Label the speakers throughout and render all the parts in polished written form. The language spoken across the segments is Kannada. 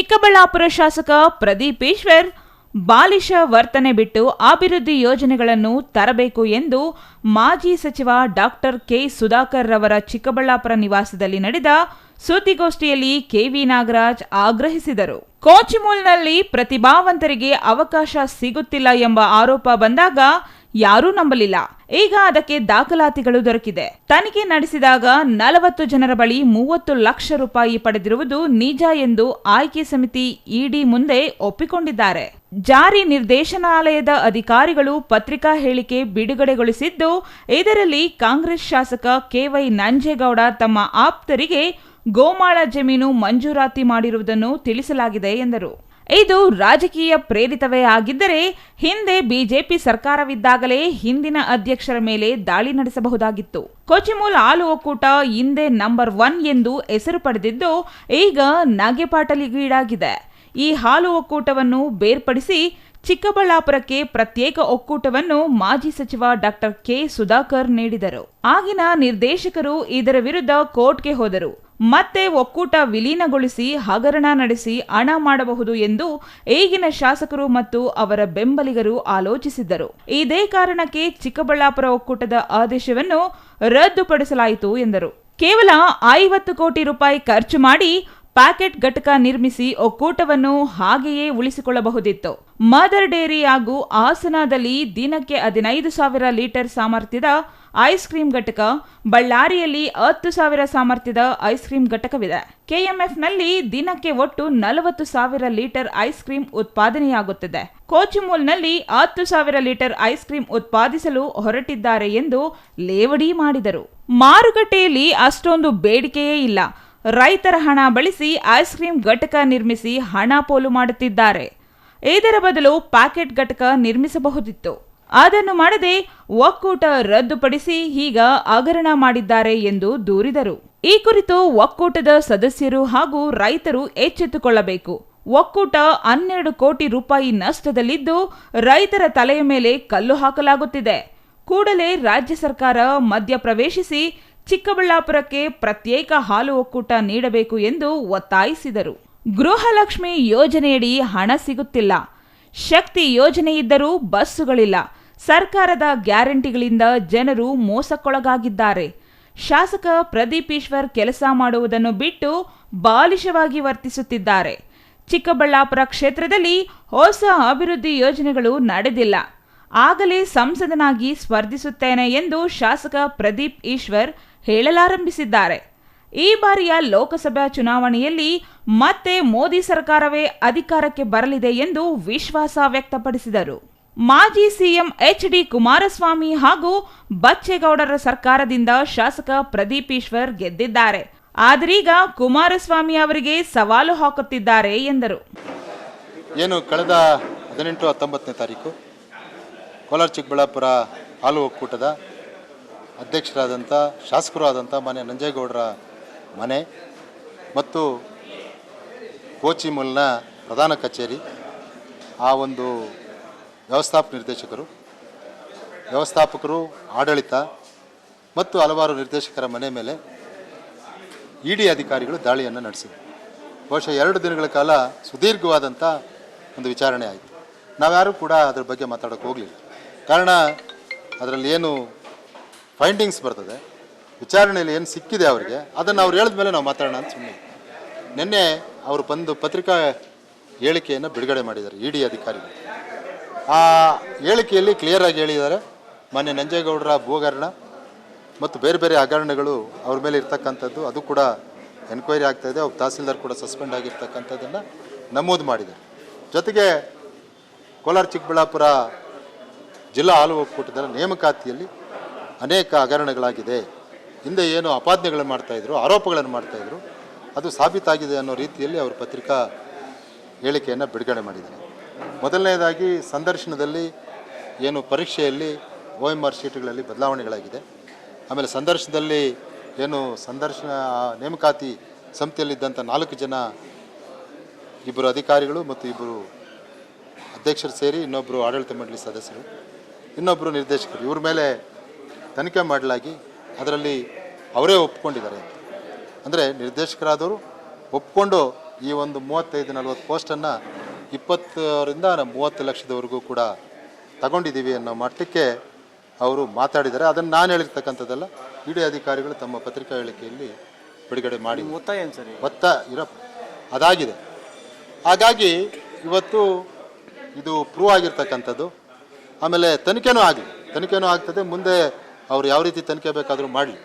Speaker 1: ಚಿಕ್ಕಬಳ್ಳಾಪುರ ಶಾಸಕ ಪ್ರದೀಪ್ ಈಶ್ವರ್ ಬಾಲಿಶ ವರ್ತನೆ ಬಿಟ್ಟು ಅಭಿವೃದ್ಧಿ ಯೋಜನೆಗಳನ್ನು ತರಬೇಕು ಎಂದು ಮಾಜಿ ಸಚಿವ ಡಾಕ್ಟರ್ ಕೆ ಸುಧಾಕರ್ ರವರ ಚಿಕ್ಕಬಳ್ಳಾಪುರ ನಿವಾಸದಲ್ಲಿ ನಡೆದ ಸುದ್ದಿಗೋಷ್ಠಿಯಲ್ಲಿ ಕೆವಿ ನಾಗರಾಜ್ ಆಗ್ರಹಿಸಿದರು. ಕೋಚಿಮೂಲ್ನಲ್ಲಿ ಪ್ರತಿಭಾವಂತರಿಗೆ ಅವಕಾಶ ಸಿಗುತ್ತಿಲ್ಲ ಎಂಬ ಆರೋಪ ಬಂದಾಗ ಯಾರೂ ನಂಬಲಿಲ್ಲ. ಈಗ ಅದಕ್ಕೆ ದಾಖಲಾತಿಗಳು ದೊರಕಿದೆ. ತನಿಖೆ ನಡೆಸಿದಾಗ 40 ಜನರ ಬಳಿ 30 ಲಕ್ಷ ರೂಪಾಯಿ ಪಡೆದಿರುವುದು ನಿಜ ಎಂದು ಆಯ್ಕೆ ಸಮಿತಿ ಇಡಿ ಮುಂದೆ ಒಪ್ಪಿಕೊಂಡಿದ್ದಾರೆ. ಜಾರಿ ನಿರ್ದೇಶನಾಲಯದ ಅಧಿಕಾರಿಗಳು ಪತ್ರಿಕಾ ಹೇಳಿಕೆ ಬಿಡುಗಡೆಗೊಳಿಸಿದ್ದು, ಇದರಲ್ಲಿ ಕಾಂಗ್ರೆಸ್ ಶಾಸಕ ಕೆವೈ ನಂಜೇಗೌಡ ತಮ್ಮ ಆಪ್ತರಿಗೆ ಗೋಮಾಳ ಜಮೀನು ಮಂಜೂರಾತಿ ಮಾಡಿರುವುದನ್ನು ತಿಳಿಸಲಾಗಿದೆ ಎಂದರು. ಇದು ರಾಜಕೀಯ ಪ್ರೇರಿತವೇ ಆಗಿದ್ದರೆ ಹಿಂದೆ ಬಿಜೆಪಿ ಸರ್ಕಾರವಿದ್ದಾಗಲೇ ಹಿಂದಿನ ಅಧ್ಯಕ್ಷರ ಮೇಲೆ ದಾಳಿ ನಡೆಸಬಹುದಾಗಿತ್ತು. ಕೋಚಿಮೂಲ್ ಹಾಲು ಒಕ್ಕೂಟ ಹಿಂದೆ ನಂಬರ್ 1 ಎಂದು ಹೆಸರು ಪಡೆದಿದ್ದು ಈಗ ನಗೆಪಾಟಲಿಗೀಡಾಗಿದೆ. ಈ ಹಾಲು ಒಕ್ಕೂಟವನ್ನು ಬೇರ್ಪಡಿಸಿ ಚಿಕ್ಕಬಳ್ಳಾಪುರಕ್ಕೆ ಪ್ರತ್ಯೇಕ ಒಕ್ಕೂಟವನ್ನು ಮಾಜಿ ಸಚಿವ ಡಾಕ್ಟರ್ ಕೆ ಸುಧಾಕರ್ ನೀಡಿದರು. ಆಗಿನ ನಿರ್ದೇಶಕರು ಇದರ ವಿರುದ್ಧ ಕೋರ್ಟ್ಗೆ ಹೋದರು. ಮತ್ತೆ ಒಕ್ಕೂಟ ವಿಲೀನಗೊಳಿಸಿ ಹಗರಣ ನಡೆಸಿ ಹಣ ಮಾಡಬಹುದು ಎಂದು ಈಗಿನ ಶಾಸಕರು ಮತ್ತು ಅವರ ಬೆಂಬಲಿಗರು ಆಲೋಚಿಸಿದ್ದರು. ಇದೇ ಕಾರಣಕ್ಕೆ ಚಿಕ್ಕಬಳ್ಳಾಪುರ ಒಕ್ಕೂಟದ ಆದೇಶವನ್ನು ರದ್ದುಪಡಿಸಲಾಯಿತು ಎಂದರು. ಕೇವಲ 50 ಕೋಟಿ ರೂಪಾಯಿ ಖರ್ಚು ಮಾಡಿ ಪ್ಯಾಕೆಟ್ ಘಟಕ ನಿರ್ಮಿಸಿ ಒಕ್ಕೂಟವನ್ನು ಹಾಗೆಯೇ ಉಳಿಸಿಕೊಳ್ಳಬಹುದಿತ್ತು. ಮದರ್ ಡೇರಿ ಹಾಗೂ ಹಾಸನದಲ್ಲಿ ದಿನಕ್ಕೆ 15,000 ಲೀಟರ್ ಸಾಮರ್ಥ್ಯದ ಐಸ್ ಕ್ರೀಂ ಘಟಕ, ಬಳ್ಳಾರಿಯಲ್ಲಿ 10,000 ಸಾಮರ್ಥ್ಯದ ಐಸ್ ಕ್ರೀಂ ಘಟಕವಿದೆ. ಕೆಎಂಎಫ್ನಲ್ಲಿ ದಿನಕ್ಕೆ ಒಟ್ಟು 40,000 ಲೀಟರ್ ಐಸ್ ಕ್ರೀಂ ಉತ್ಪಾದನೆಯಾಗುತ್ತದೆ. ಕೋಚಿಮೂಲ್ನಲ್ಲಿ 10,000 ಲೀಟರ್ ಐಸ್ ಕ್ರೀಂ ಉತ್ಪಾದಿಸಲು ಹೊರಟಿದ್ದಾರೆ ಎಂದು ಲೇವಡಿ ಮಾಡಿದರು. ಮಾರುಕಟ್ಟೆಯಲ್ಲಿ ಅಷ್ಟೊಂದು ಬೇಡಿಕೆಯೇ ಇಲ್ಲ. ರೈತರ ಹಣ ಬಳಸಿ ಐಸ್ ಕ್ರೀಂ ಘಟಕ ನಿರ್ಮಿಸಿ ಹಣ ಪೋಲು ಮಾಡುತ್ತಿದ್ದಾರೆ. ಇದರ ಬದಲು ಪ್ಯಾಕೆಟ್ ಘಟಕ ನಿರ್ಮಿಸಬಹುದಿತ್ತು. ಅದನ್ನು ಮಾಡದೆ ಒಕ್ಕೂಟ ರದ್ದುಪಡಿಸಿ ಈಗ ಹಗರಣ ಮಾಡಿದ್ದಾರೆ ಎಂದು ದೂರಿದರು. ಈ ಕುರಿತು ಒಕ್ಕೂಟದ ಸದಸ್ಯರು ಹಾಗೂ ರೈತರು ಎಚ್ಚೆತ್ತುಕೊಳ್ಳಬೇಕು. ಒಕ್ಕೂಟ 12 ಕೋಟಿ ರೂಪಾಯಿ ನಷ್ಟದಲ್ಲಿದ್ದು ರೈತರ ತಲೆಯ ಮೇಲೆ ಕಲ್ಲು ಹಾಕಲಾಗುತ್ತಿದೆ. ಕೂಡಲೇ ರಾಜ್ಯ ಸರ್ಕಾರ ಮಧ್ಯಪ್ರವೇಶಿಸಿ ಚಿಕ್ಕಬಳ್ಳಾಪುರಕ್ಕೆ ಪ್ರತ್ಯೇಕ ಹಾಲು ಒಕ್ಕೂಟ ನೀಡಬೇಕು ಎಂದು ಒತ್ತಾಯಿಸಿದರು. ಗೃಹಲಕ್ಷ್ಮಿ ಯೋಜನೆಯಡಿ ಹಣ ಸಿಗುತ್ತಿಲ್ಲ. ಶಕ್ತಿ ಯೋಜನೆ ಇದ್ದರೂ ಬಸ್ಸುಗಳಿಲ್ಲ. ಸರ್ಕಾರದ ಗ್ಯಾರಂಟಿಗಳಿಂದ ಜನರು ಮೋಸಕ್ಕೊಳಗಾಗಿದ್ದಾರೆ. ಶಾಸಕ ಪ್ರದೀಪ್ ಈಶ್ವರ್ ಕೆಲಸ ಮಾಡುವುದನ್ನು ಬಿಟ್ಟು ಬಾಲಿಶವಾಗಿ ವರ್ತಿಸುತ್ತಿದ್ದಾರೆ. ಚಿಕ್ಕಬಳ್ಳಾಪುರ ಕ್ಷೇತ್ರದಲ್ಲಿ ಹೊಸ ಅಭಿವೃದ್ಧಿ ಯೋಜನೆಗಳು ನಡೆದಿಲ್ಲ. ಆಗಲೇ ಸಂಸದನಾಗಿ ಸ್ಪರ್ಧಿಸುತ್ತೇನೆ ಎಂದು ಶಾಸಕ ಪ್ರದೀಪ್ ಈಶ್ವರ್ ಹೇಳಲಾರಂಭಿಸಿದ್ದಾರೆ. ಈ ಬಾರಿಯ ಲೋಕಸಭಾ ಚುನಾವಣೆಯಲ್ಲಿ ಮತ್ತೆ ಮೋದಿ ಸರ್ಕಾರವೇ ಅಧಿಕಾರಕ್ಕೆ ಬರಲಿದೆ ಎಂದು ವಿಶ್ವಾಸ ವ್ಯಕ್ತಪಡಿಸಿದರು. ಮಾಜಿ ಸಿಎಂ ಎಚ್.ಡಿ. ಕುಮಾರಸ್ವಾಮಿ ಹಾಗೂ ಬಚ್ಚೇಗೌಡರ ಸರ್ಕಾರದಿಂದ ಶಾಸಕ ಪ್ರದೀಪ್ ಈಶ್ವರ್ ಗೆದ್ದಿದ್ದಾರೆ. ಆದರೀಗ ಕುಮಾರಸ್ವಾಮಿ ಅವರಿಗೆ ಸವಾಲು ಹಾಕುತ್ತಿದ್ದಾರೆ ಎಂದರು.
Speaker 2: ಕಳೆದ 18-19ನೇ ತಾರೀಕು ಕೋಲಾರ ಚಿಕ್ಕಬಳ್ಳಾಪುರ ಹಾಲು ಒಕ್ಕೂಟದ ಅಧ್ಯಕ್ಷರಾದಂಥ ಶಾಸಕರು ಆದಂಥ ಮಾನ್ಯ ನಂಜೇಗೌಡರ ಮನೆ ಮತ್ತು ಕೋಚಿಮೂಲ್ನ ಪ್ರಧಾನ ಕಚೇರಿ, ಆ ಒಂದು ವ್ಯವಸ್ಥಾಪಕರು, ಆಡಳಿತ ಮತ್ತು ಹಲವಾರು ನಿರ್ದೇಶಕರ ಮನೆ ಮೇಲೆ ಇಡಿ ಅಧಿಕಾರಿಗಳು ದಾಳಿಯನ್ನು ನಡೆಸಿದರು. ಬಹುಶಃ 2 ದಿನಗಳ ಕಾಲ ಸುದೀರ್ಘವಾದಂಥ ಒಂದು ವಿಚಾರಣೆ ಆಯಿತು. ನಾವ್ಯಾರೂ ಕೂಡ ಅದರ ಬಗ್ಗೆ ಮಾತಾಡೋಕ್ಕೆ ಹೋಗಲಿಲ್ಲ. ಕಾರಣ ಅದರಲ್ಲಿ ಏನು ಫೈಂಡಿಂಗ್ಸ್ ಬರ್ತದೆ, ವಿಚಾರಣೆಯಲ್ಲಿ ಏನು ಸಿಕ್ಕಿದೆ ಅವರಿಗೆ, ಅದನ್ನು ಅವ್ರು ಹೇಳಿದ ಮೇಲೆ ನಾವು ಮಾತಾಡೋಣ ಅಂತ ಸುಮ್ಮನೆ. ನಿನ್ನೆ ಅವರು ಬಂದು ಪತ್ರಿಕಾ ಹೇಳಿಕೆಯನ್ನು ಬಿಡುಗಡೆ ಮಾಡಿದ್ದಾರೆ ಇಡಿ ಅಧಿಕಾರಿಗಳು. ಆ ಹೇಳಿಕೆಯಲ್ಲಿ ಕ್ಲಿಯರಾಗಿ ಹೇಳಿದ್ದಾರೆ, ಮಾನ್ಯ ನಂಜೇಗೌಡರ ಭೂಹಗರಣ ಮತ್ತು ಬೇರೆ ಬೇರೆ ಹಗರಣಗಳು ಅವ್ರ ಮೇಲೆ ಇರ್ತಕ್ಕಂಥದ್ದು, ಅದು ಕೂಡ ಎನ್ಕ್ವೈರಿ ಆಗ್ತಾಯಿದೆ. ಅವ್ರು ತಹಸೀಲ್ದಾರ್ ಕೂಡ ಸಸ್ಪೆಂಡ್ ಆಗಿರ್ತಕ್ಕಂಥದ್ದನ್ನು ನಮೂದು ಮಾಡಿದ್ದಾರೆ. ಜೊತೆಗೆ ಕೋಲಾರ ಚಿಕ್ಕಬಳ್ಳಾಪುರ ಜಿಲ್ಲಾ ಹಾಲು ಒಕ್ಕೂಟದ ನೇಮಕಾತಿಯಲ್ಲಿ ಅನೇಕ ಹಗರಣಗಳಾಗಿದೆ. ಹಿಂದೆ ಏನು ಅಪಾದನೆಗಳನ್ನು ಮಾಡ್ತಾಯಿದ್ರು, ಆರೋಪಗಳನ್ನು ಮಾಡ್ತಾಯಿದ್ರು, ಅದು ಸಾಬೀತಾಗಿದೆ ಅನ್ನೋ ರೀತಿಯಲ್ಲಿ ಅವರು ಪತ್ರಿಕಾ ಹೇಳಿಕೆಯನ್ನು ಬಿಡುಗಡೆ ಮಾಡಿದ್ದಾರೆ. ಮೊದಲನೇದಾಗಿ ಸಂದರ್ಶನದಲ್ಲಿ ಏನು ಪರೀಕ್ಷೆಯಲ್ಲಿ OMR ಶೀಟ್ಗಳಲ್ಲಿ ಬದಲಾವಣೆಗಳಾಗಿದೆ. ಆಮೇಲೆ ಸಂದರ್ಶನದಲ್ಲಿ ಏನು ನೇಮಕಾತಿ ಸಮಿತಿಯಲ್ಲಿದ್ದಂಥ 4 ಜನ, 2 ಅಧಿಕಾರಿಗಳು ಮತ್ತು 2 ಅಧ್ಯಕ್ಷರು ಸೇರಿ ಇನ್ನೊಬ್ಬರು ಆಡಳಿತ ಮಂಡಳಿ ಸದಸ್ಯರು, ಇನ್ನೊಬ್ಬರು ನಿರ್ದೇಶಕರು, ಇವ್ರ ಮೇಲೆ ತನಿಖೆ ಮಾಡಲಾಗಿ ಅದರಲ್ಲಿ ಅವರೇ ಒಪ್ಕೊಂಡಿದ್ದಾರೆ. ಅಂದರೆ ನಿರ್ದೇಶಕರಾದವರು ಒಪ್ಕೊಂಡು ಈ ಒಂದು 35-40 ಪೋಸ್ಟನ್ನು 20ರಿಂದ 30 ಲಕ್ಷದವರೆಗೂ ಕೂಡ ತಗೊಂಡಿದ್ದೀವಿ ಅನ್ನೋ ಮಟ್ಟಕ್ಕೆ ಅವರು ಮಾತಾಡಿದ್ದಾರೆ. ಅದನ್ನು ನಾನು ಹೇಳಿರ್ತಕ್ಕಂಥದ್ದಲ್ಲ, ಇಡಿ ಅಧಿಕಾರಿಗಳು ತಮ್ಮ ಪತ್ರಿಕಾ ಹೇಳಿಕೆಯಲ್ಲಿ ಬಿಡುಗಡೆ ಮಾಡಿ
Speaker 3: ಮೊತ್ತ ಏನು ಸರ್
Speaker 2: ಮೊತ್ತ ಅದಾಗಿದೆ. ಹಾಗಾಗಿ ಇವತ್ತು ಇದು ಪ್ರೂವ್ ಆಗಿರ್ತಕ್ಕಂಥದ್ದು. ಆಮೇಲೆ ತನಿಖೆನೂ ಆಗ್ತದೆ. ಮುಂದೆ ಅವ್ರು ಯಾವ ರೀತಿ ತನಿಖೆ ಬೇಕಾದರೂ ಮಾಡಲಿ.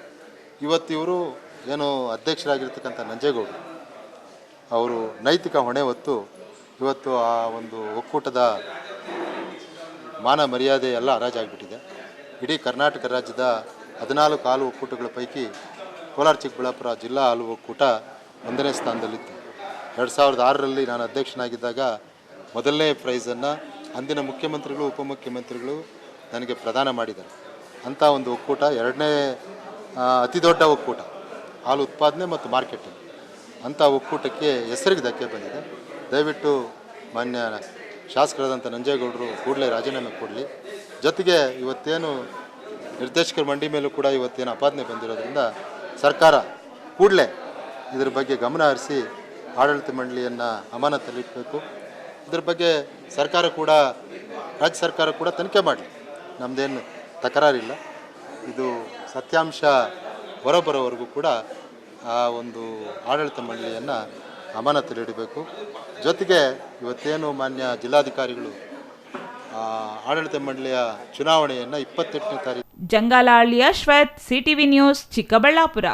Speaker 2: ಇವತ್ತು ಇವರು ಏನು ಅಧ್ಯಕ್ಷರಾಗಿರ್ತಕ್ಕಂಥ ನಂಜೇಗೌಡರು ಅವರು ನೈತಿಕ ಹೊಣೆ ಹೊತ್ತು ಇವತ್ತು ಆ ಒಂದು ಒಕ್ಕೂಟದ ಮಾನ ಮರ್ಯಾದೆ ಎಲ್ಲ ಹರಾಜಾಗಿಬಿಟ್ಟಿದೆ. ಇಡೀ ಕರ್ನಾಟಕ ರಾಜ್ಯದ 14 ಹಾಲು ಒಕ್ಕೂಟಗಳ ಪೈಕಿ ಕೋಲಾರ ಚಿಕ್ಕಬಳ್ಳಾಪುರ ಜಿಲ್ಲಾ ಹಾಲು ಒಕ್ಕೂಟ 1ನೇ ಸ್ಥಾನದಲ್ಲಿತ್ತು. 2006ರಲ್ಲಿ ನಾನು ಅಧ್ಯಕ್ಷನಾಗಿದ್ದಾಗ ಮೊದಲನೇ ಪ್ರೈಸನ್ನು ಅಂದಿನ ಮುಖ್ಯಮಂತ್ರಿಗಳು ಉಪಮುಖ್ಯಮಂತ್ರಿಗಳು ನನಗೆ ಪ್ರದಾನ ಮಾಡಿದ್ದಾರೆ. ಅಂಥ ಒಂದು ಒಕ್ಕೂಟ 2ನೇ ಅತಿ ದೊಡ್ಡ ಒಕ್ಕೂಟ ಹಾಲು ಉತ್ಪಾದನೆ ಮತ್ತು ಮಾರ್ಕೆಟಿಂಗ್. ಅಂಥ ಒಕ್ಕೂಟಕ್ಕೆ ಹೆಸರಿಗೆ ಧಕ್ಕೆ ಬಂದಿದೆ. ದಯವಿಟ್ಟು ಮಾನ್ಯ ಶಾಸಕರಾದಂಥ ನಂಜೇಗೌಡರು ಕೂಡಲೇ ರಾಜೀನಾಮೆ ಕೊಡಲಿ. ಜೊತೆಗೆ ಇವತ್ತೇನು ನಿರ್ದೇಶಕರ ಮಂಡಿ ಮೇಲೂ ಕೂಡ ಇವತ್ತೇನು ಆಪಾದನೆ ಬಂದಿರೋದ್ರಿಂದ ಸರ್ಕಾರ ಕೂಡಲೇ ಇದರ ಬಗ್ಗೆ ಗಮನ ಹರಿಸಿ ಆಡಳಿತ ಮಂಡಳಿಯನ್ನು ಅಮಾನತಲ್ಲಿಡಬೇಕು. ಇದ್ರ ಬಗ್ಗೆ ರಾಜ್ಯ ಸರ್ಕಾರ ಕೂಡ ತನಿಖೆ ಮಾಡಲಿ. ನಮ್ಮದೇನು ತಕರಾರಿಲ್ಲ. ಇದು ಸತ್ಯಾಂಶ ಹೊರಬರೋವರೆಗೂ ಕೂಡ ಆ ಒಂದು ಆಡಳಿತ ಮಂಡಳಿಯನ್ನು ಅಮಾನತಲ್ಲಿಡಬೇಕು. ಜೊತೆಗೆ ಇವತ್ತೇನು ಮಾನ್ಯ ಜಿಲ್ಲಾಧಿಕಾರಿಗಳು ಆಡಳಿತ ಮಂಡಳಿಯ ಚುನಾವಣೆಯನ್ನು 28ನೇ ತಾರೀಕು
Speaker 1: ಜಂಗಾಲಹಳ್ಳಿ ಅಶ್ವಥ್, ಸಿಟಿವಿ ನ್ಯೂಸ್, ಚಿಕ್ಕಬಳ್ಳಾಪುರ.